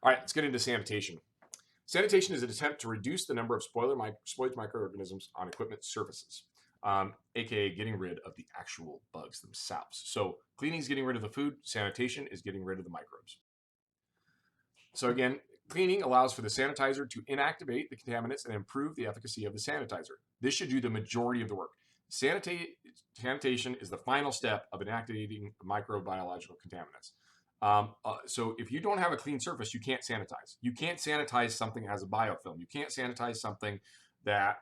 All right, let's get into sanitation. Sanitation is an attempt to reduce the number of spoilage microorganisms on equipment surfaces, aka getting rid of the actual bugs themselves. So cleaning is getting rid of the food, sanitation is getting rid of the microbes. So again, cleaning allows for the sanitizer to inactivate the contaminants and improve the efficacy of the sanitizer. This should do the majority of the work. Sanitation is the final step of inactivating microbiological contaminants. So if you don't have a clean surface, you can't sanitize. You can't sanitize something that has a biofilm. You can't sanitize something that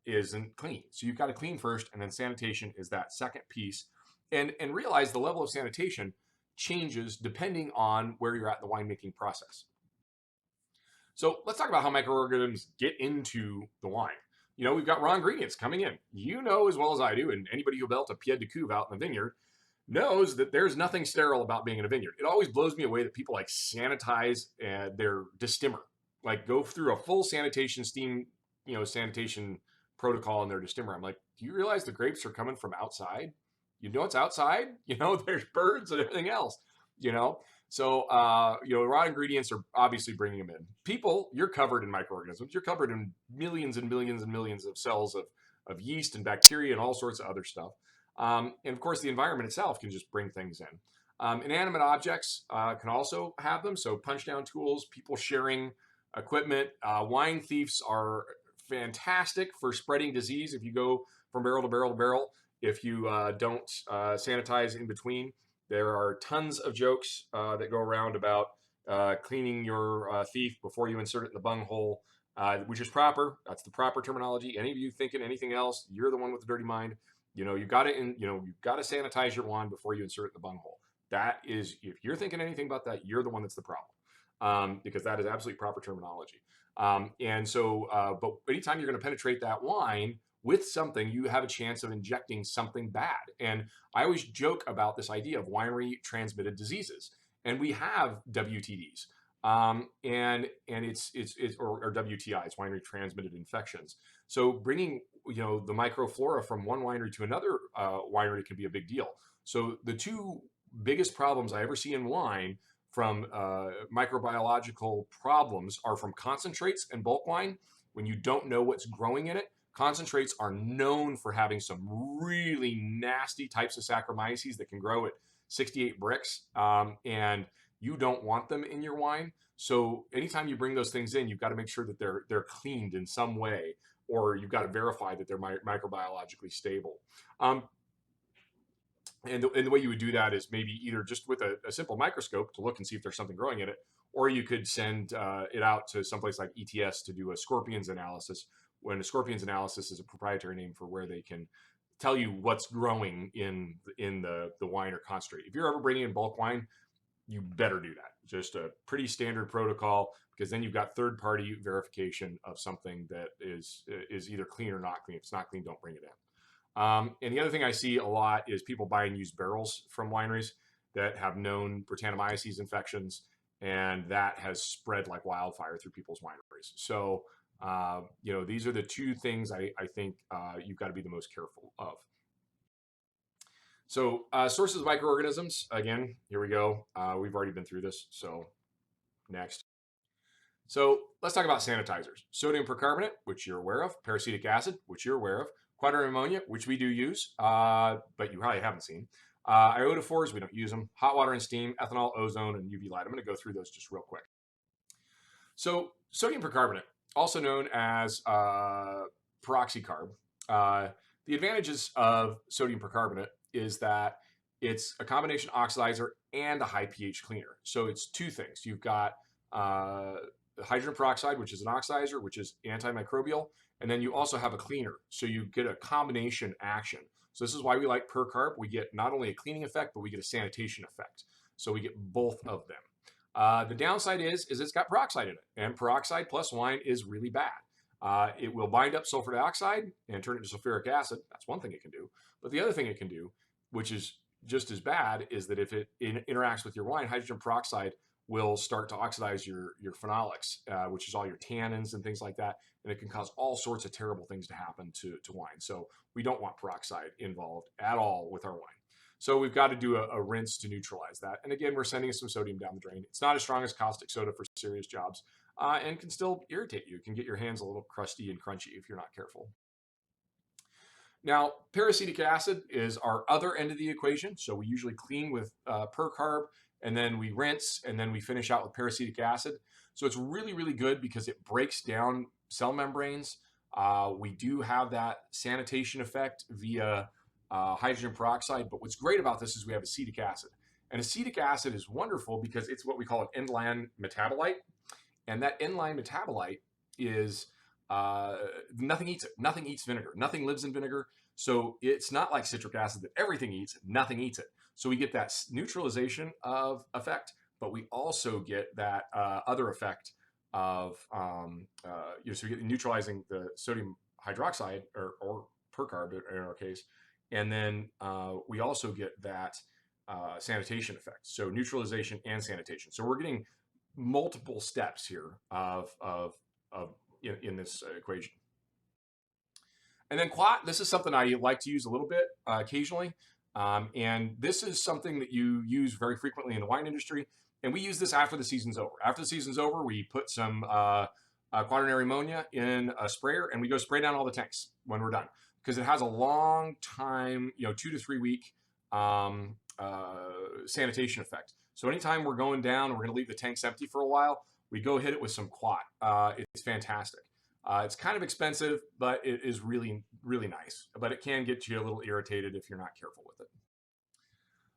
isn't clean. So you've got to clean first, and then sanitation is that second piece. And realize the level of sanitation changes depending on where you're at in the winemaking process. So let's talk about how microorganisms get into the wine. You know, we've got raw ingredients coming in. You know as well as I do, and anybody who built a pied de cuve out in the vineyard knows that there's nothing sterile about being in a vineyard. It always blows me away that people like sanitize their distimmer, like go through a full sanitation sanitation protocol in their distimmer. I'm like, do you realize the grapes are coming from outside? You know it's outside. You know there's birds and everything else. You know, so raw ingredients are obviously bringing them in. People, you're covered in microorganisms. You're covered in millions and millions and millions of cells of yeast and bacteria and all sorts of other stuff. And of course, the environment itself can just bring things in. Inanimate objects can also have them. So punch down tools, people sharing equipment. Wine thieves are fantastic for spreading disease if you go from barrel to barrel to barrel. If you don't sanitize in between, there are tons of jokes that go around about cleaning your thief before you insert it in the bunghole, which is proper. That's the proper terminology. Any of you thinking anything else, you're the one with the dirty mind. You know, you've got to sanitize your wand before you insert it in the bunghole. That is, if you're thinking anything about that, you're the one that's the problem, because that is absolutely proper terminology. But anytime you're going to penetrate that wine with something, you have a chance of injecting something bad. And I always joke about this idea of winery transmitted diseases, and we have WTDs, and it's or WTIs, winery transmitted infections. So bringing the microflora from one winery to another winery can be a big deal. So the two biggest problems I ever see in wine from microbiological problems are from concentrates and bulk wine. When you don't know what's growing in it, concentrates are known for having some really nasty types of Saccharomyces that can grow at 68 Brix, and you don't want them in your wine. So anytime you bring those things in, you've got to make sure that they're cleaned in some way, or you've got to verify that they're microbiologically stable. And the way you would do that is maybe either just with a simple microscope to look and see if there's something growing in it, or you could send it out to someplace like ETS to do a scorpions analysis, when a scorpions analysis is a proprietary name for where they can tell you what's growing in the wine or concentrate. If you're ever bringing in bulk wine, you better do that. Just a pretty standard protocol, because then you've got third-party verification of something that is either clean or not clean. If it's not clean, don't bring it in. And the other thing I see a lot is people buying used barrels from wineries that have known Brettanomyces infections, and that has spread like wildfire through people's wineries. So these are the two things I think you've got to be the most careful of. So sources of microorganisms, again, here we go. We've already been through this, so next. So let's talk about sanitizers. Sodium percarbonate, which you're aware of. Peracetic acid, which you're aware of. Quaternary ammonia, which we do use, but you probably haven't seen. Iodophores, we don't use them. Hot water and steam, ethanol, ozone, and UV light. I'm going to go through those just real quick. So sodium percarbonate, also known as peroxycarb. The advantages of sodium percarbonate is that it's a combination oxidizer and a high pH cleaner. So it's two things. You've got hydrogen peroxide, which is an oxidizer, which is antimicrobial, and then you also have a cleaner. So you get a combination action. So this is why we like Percarb. We get not only a cleaning effect, but we get a sanitation effect. So we get both of them. The downside is it's got peroxide in it, and peroxide plus wine is really bad. It will bind up sulfur dioxide and turn it into sulfuric acid. That's one thing it can do. But the other thing it can do, which is just as bad, is that if it interacts with your wine, hydrogen peroxide will start to oxidize your phenolics, which is all your tannins and things like that. And it can cause all sorts of terrible things to happen to wine. So we don't want peroxide involved at all with our wine. So we've got to do a rinse to neutralize that. And again, we're sending some sodium down the drain. It's not as strong as caustic soda for serious jobs, and can still irritate you. It can get your hands a little crusty and crunchy if you're not careful. Now, peracetic acid is our other end of the equation. So we usually clean with percarb, and then we rinse, and then we finish out with peracetic acid. So it's really, really good because it breaks down cell membranes. We do have that sanitation effect via hydrogen peroxide. But what's great about this is we have acetic acid. And acetic acid is wonderful because it's what we call an end-line metabolite. And that end-line metabolite is nothing eats it. Nothing eats vinegar. Nothing lives in vinegar. So it's not like citric acid that everything eats. Nothing eats it. So we get that neutralization of effect, but we also get that other effect of so we get neutralizing the sodium hydroxide or percarb in our case, and then we also get that sanitation effect. So neutralization and sanitation. So we're getting multiple steps here in this equation. And then quat, this is something I like to use a little bit occasionally. And this is something that you use very frequently in the wine industry. And we use this after the season's over. After the season's over, we put some quaternary ammonia in a sprayer, and we go spray down all the tanks when we're done. Because it has a long time, 2 to 3 week sanitation effect. So anytime we're going down and we're going to leave the tanks empty for a while, we go hit it with some quat. It's fantastic. It's kind of expensive, but it is really, really nice. But it can get you a little irritated if you're not careful with it.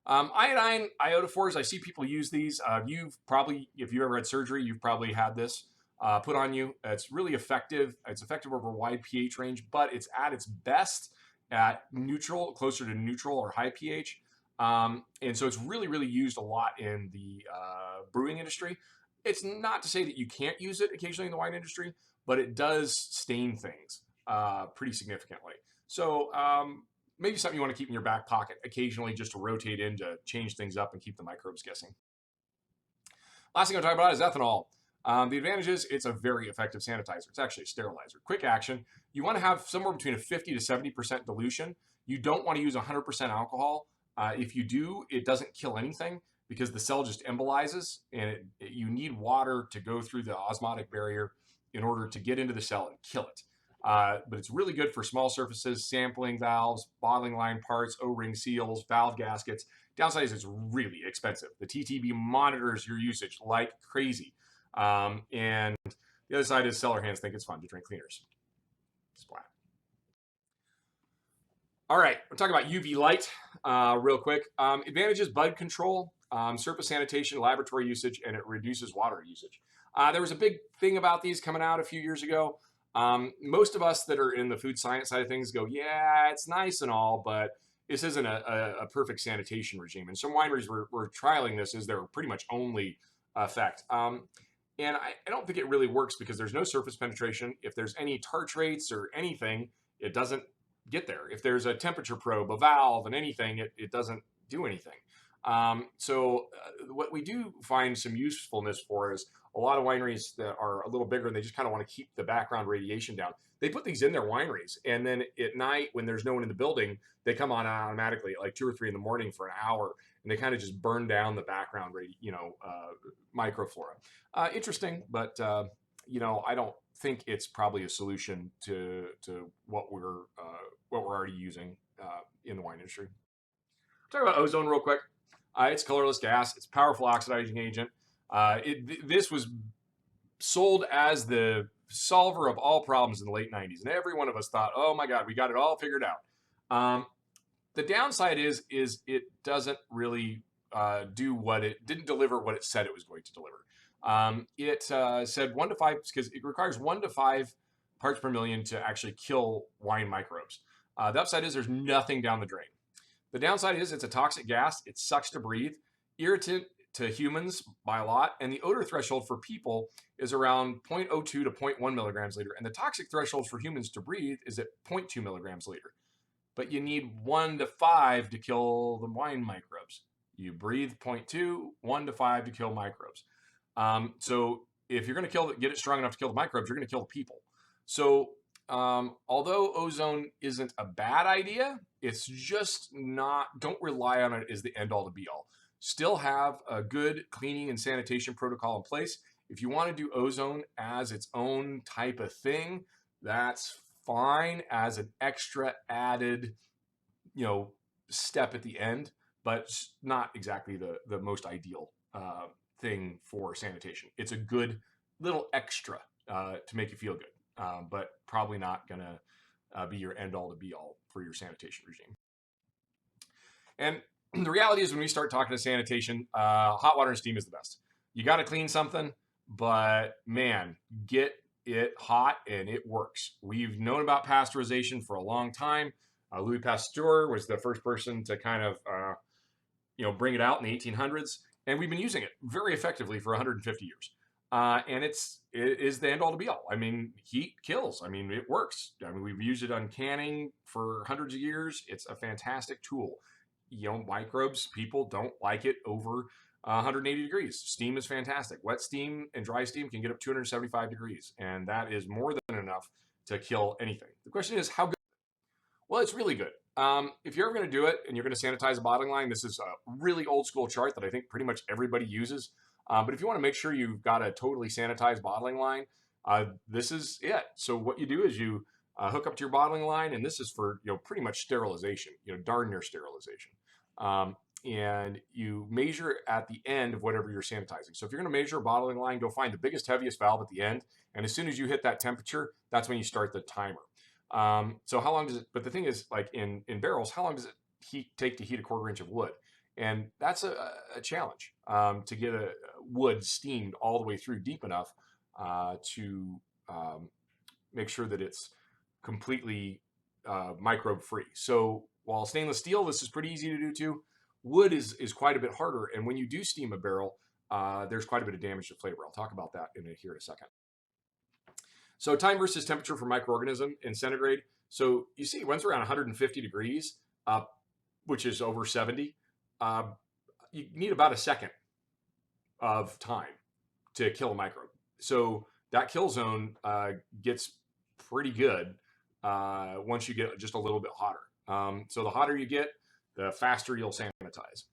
Iodine iodophores, I see people use these. You've probably, if you ever had surgery, you've probably had this put on you. It's really effective. It's effective over a wide pH range, but it's at its best at neutral, closer to neutral or high pH. And so it's really, really used a lot in the brewing industry. It's not to say that you can't use it occasionally in the wine industry, but it does stain things pretty significantly. So maybe something you want to keep in your back pocket occasionally just to rotate in to change things up and keep the microbes guessing. Last thing I'll talk about is ethanol. The advantage is it's a very effective sanitizer. It's actually a sterilizer. Quick action. You want to have somewhere between a 50 to 70% dilution. You don't want to use 100% alcohol. If you do, it doesn't kill anything because the cell just embolizes, and you need water to go through the osmotic barrier in order to get into the cell and kill it. But it's really good for small surfaces, sampling valves, bottling line parts, O-ring seals, valve gaskets. Downside is it's really expensive. The TTB monitors your usage like crazy. And the other side is cellar hands think it's fun to drink cleaners. Splat. All right, we're talking about UV light real quick. Advantages: bud control, surface sanitation, laboratory usage, and it reduces water usage. There was a big thing about these coming out a few years ago. Most of us that are in the food science side of things go, yeah, it's nice and all, but this isn't a perfect sanitation regime. And some wineries were trialing this as their pretty much only effect. And I don't think it really works because there's no surface penetration. If there's any tartrates or anything, it doesn't get there. If there's a temperature probe, a valve, and anything, it doesn't do anything. So what we do find some usefulness for is a lot of wineries that are a little bigger and they just kind of want to keep the background radiation down. They put these in their wineries, and then at night when there's no one in the building, they come on automatically at like 2 or 3 in the morning for an hour, and they kind of just burn down the background microflora. Interesting, but I don't think it's probably a solution to what we're already using in the wine industry. Talk about ozone real quick. It's colorless gas. It's a powerful oxidizing agent. This was sold as the solver of all problems in the late 90s, and every one of us thought, oh my God, we got it all figured out. The downside is it doesn't really didn't deliver what it said it was going to deliver. It said 1 to 5, because it requires 1 to 5 parts per million to actually kill wine microbes. The upside is there's nothing down the drain. The downside is it's a toxic gas. It sucks to breathe, irritant to humans by a lot, and the odor threshold for people is around 0.02 to 0.1 milligrams liter, and the toxic threshold for humans to breathe is at 0.2 milligrams liter. But you need 1 to 5 to kill the wine microbes. You breathe 0.2, 1 to 5 to kill microbes. So if you're going to get it strong enough to kill the microbes, you're going to kill the people. So although ozone isn't a bad idea, it's just not, don't rely on it as the end all to be all. Still have a good cleaning and sanitation protocol in place. If you want to do ozone as its own type of thing, that's fine as an extra added, step at the end, but it's not exactly the most ideal thing for sanitation. It's a good little extra to make you feel good, but probably not going to be your end all to be all for your sanitation regime. And the reality is when we start talking to sanitation, hot water and steam is the best. You got to clean something, but man, get it hot and it works. We've known about pasteurization for a long time. Louis Pasteur was the first person to kind of, bring it out in the 1800s, and we've been using it very effectively for 150 years. And it is the end all to be all. I mean, heat kills. I mean, it works. I mean, we've used it on canning for hundreds of years. It's a fantastic tool. Microbes, people don't like it over 180 degrees. Steam is fantastic. Wet steam and dry steam can get up 275 degrees, and that is more than enough to kill anything. The question is, how good? Well, it's really good. If you're ever going to do it and you're going to sanitize a bottling line, this is a really old school chart that I think pretty much everybody uses. But if you want to make sure you've got a totally sanitized bottling line, this is it. So what you do is you hook up to your bottling line, and this is for pretty much sterilization, darn near sterilization. And you measure at the end of whatever you're sanitizing. So if you're going to measure a bottling line, go find the biggest, heaviest valve at the end, and as soon as you hit that temperature, that's when you start the timer. So how long does it, but the thing is, like in barrels, how long does it take to heat a 1/4 inch of wood? And that's a challenge to get a wood steamed all the way through deep enough to make sure that it's completely microbe free. So while stainless steel, this is pretty easy to do too. Wood is quite a bit harder. And when you do steam a barrel, there's quite a bit of damage to flavor. I'll talk about that here in a second. So time versus temperature for microorganism in centigrade. So you see it runs around 150 degrees, which is over 70. You need about a second of time to kill a microbe. So that kill zone gets pretty good once you get just a little bit hotter. So the hotter you get, the faster you'll sanitize.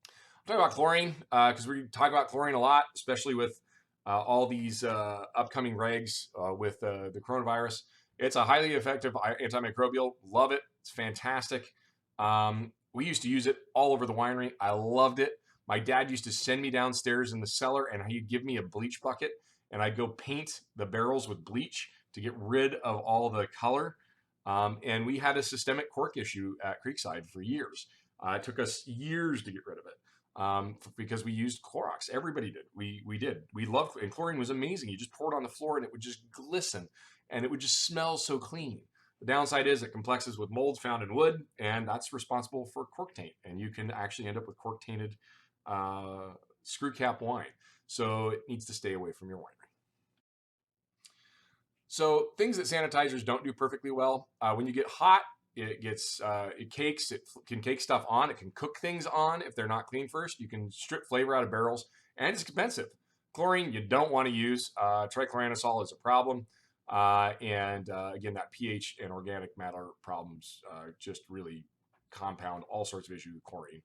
I'll talk about chlorine because we talk about chlorine a lot, especially with all these upcoming regs with the coronavirus. It's a highly effective antimicrobial. Love it. It's fantastic. We used to use it all over the winery. I loved it. My dad used to send me downstairs in the cellar and he'd give me a bleach bucket and I'd go paint the barrels with bleach to get rid of all the color. And we had a systemic cork issue at Creekside for years. It took us years to get rid of it. Because we used Clorox. Everybody did. We did. We loved, and chlorine was amazing. You just pour it on the floor and it would just glisten and it would just smell so clean. The downside is it complexes with molds found in wood, and that's responsible for cork taint. And you can actually end up with cork tainted screw cap wine. So it needs to stay away from your winery. So things that sanitizers don't do perfectly well, when you get hot, it gets, it cakes, it can cake stuff on, it can cook things on if they're not clean first. You can strip flavor out of barrels, and it's expensive. Chlorine you don't want to use. Trichloroanisole is a problem. Again, that pH and organic matter problems just really compound all sorts of issues with chlorine.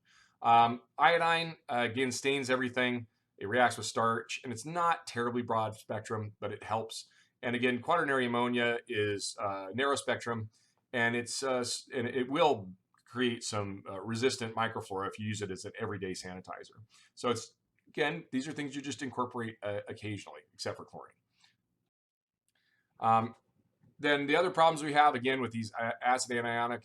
Iodine, again, stains everything. It reacts with starch, and it's not terribly broad spectrum, but it helps. And again, quaternary ammonia is narrow spectrum, and it will create some resistant microflora if you use it as an everyday sanitizer. So it's, again, these are things you just incorporate occasionally, except for chlorine. Then the other problems we have, again, with these acid anionic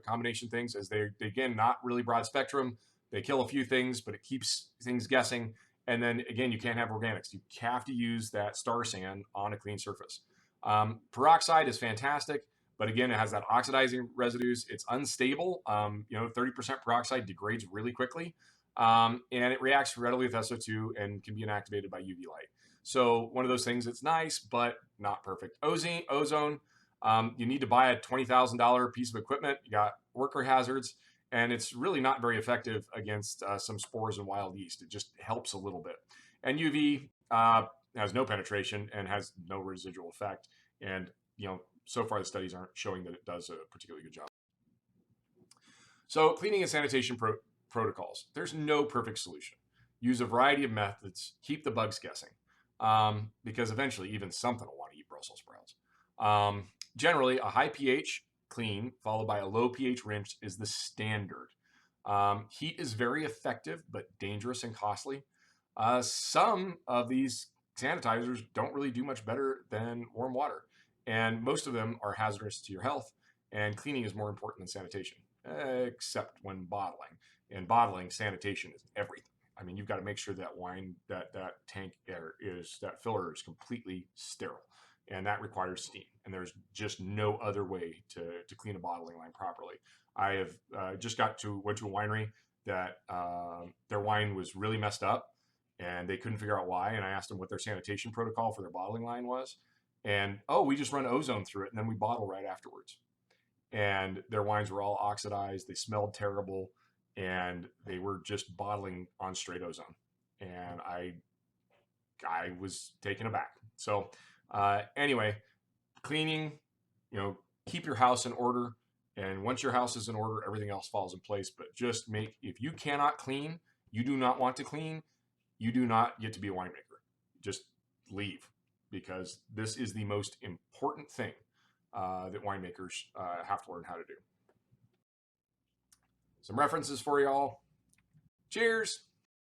combination things is they again, not really broad spectrum. They kill a few things, but it keeps things guessing. And then again, you can't have organics. You have to use that star sand on a clean surface. Peroxide is fantastic, but again, it has that oxidizing residues. It's unstable. 30% peroxide degrades really quickly, and it reacts readily with SO2 and can be inactivated by UV light. So one of those things that's nice, but not perfect. Ozone, you need to buy a $20,000 piece of equipment. You got worker hazards, and it's really not very effective against some spores and wild yeast. It just helps a little bit. And UV has no penetration and has no residual effect And, so far the studies aren't showing that it does a particularly good job. So cleaning and sanitation protocols. There's no perfect solution. Use a variety of methods. Keep the bugs guessing, because eventually even something will want to eat Brussels sprouts. Generally, a high pH clean followed by a low pH rinse is the standard. Heat is very effective but dangerous and costly. Some of these sanitizers don't really do much better than warm water, and most of them are hazardous to your health, and cleaning is more important than sanitation, except when bottling. In bottling, sanitation is everything. I mean, you've got to make sure that that tank that filler is completely sterile, and that requires steam. And there's just no other way to clean a bottling line properly. I have just went to a winery that their wine was really messed up, and they couldn't figure out why. And I asked them what their sanitation protocol for their bottling line was, and we just run ozone through it, and then we bottle right afterwards. And their wines were all oxidized. They smelled terrible, and they were just bottling on straight ozone. And I was taken aback. So anyway, cleaning, keep your house in order. And once your house is in order, everything else falls in place. But just if you cannot clean, you do not want to clean, you do not get to be a winemaker. Just leave, because this is the most important thing that winemakers have to learn how to do. Some references for y'all. Cheers.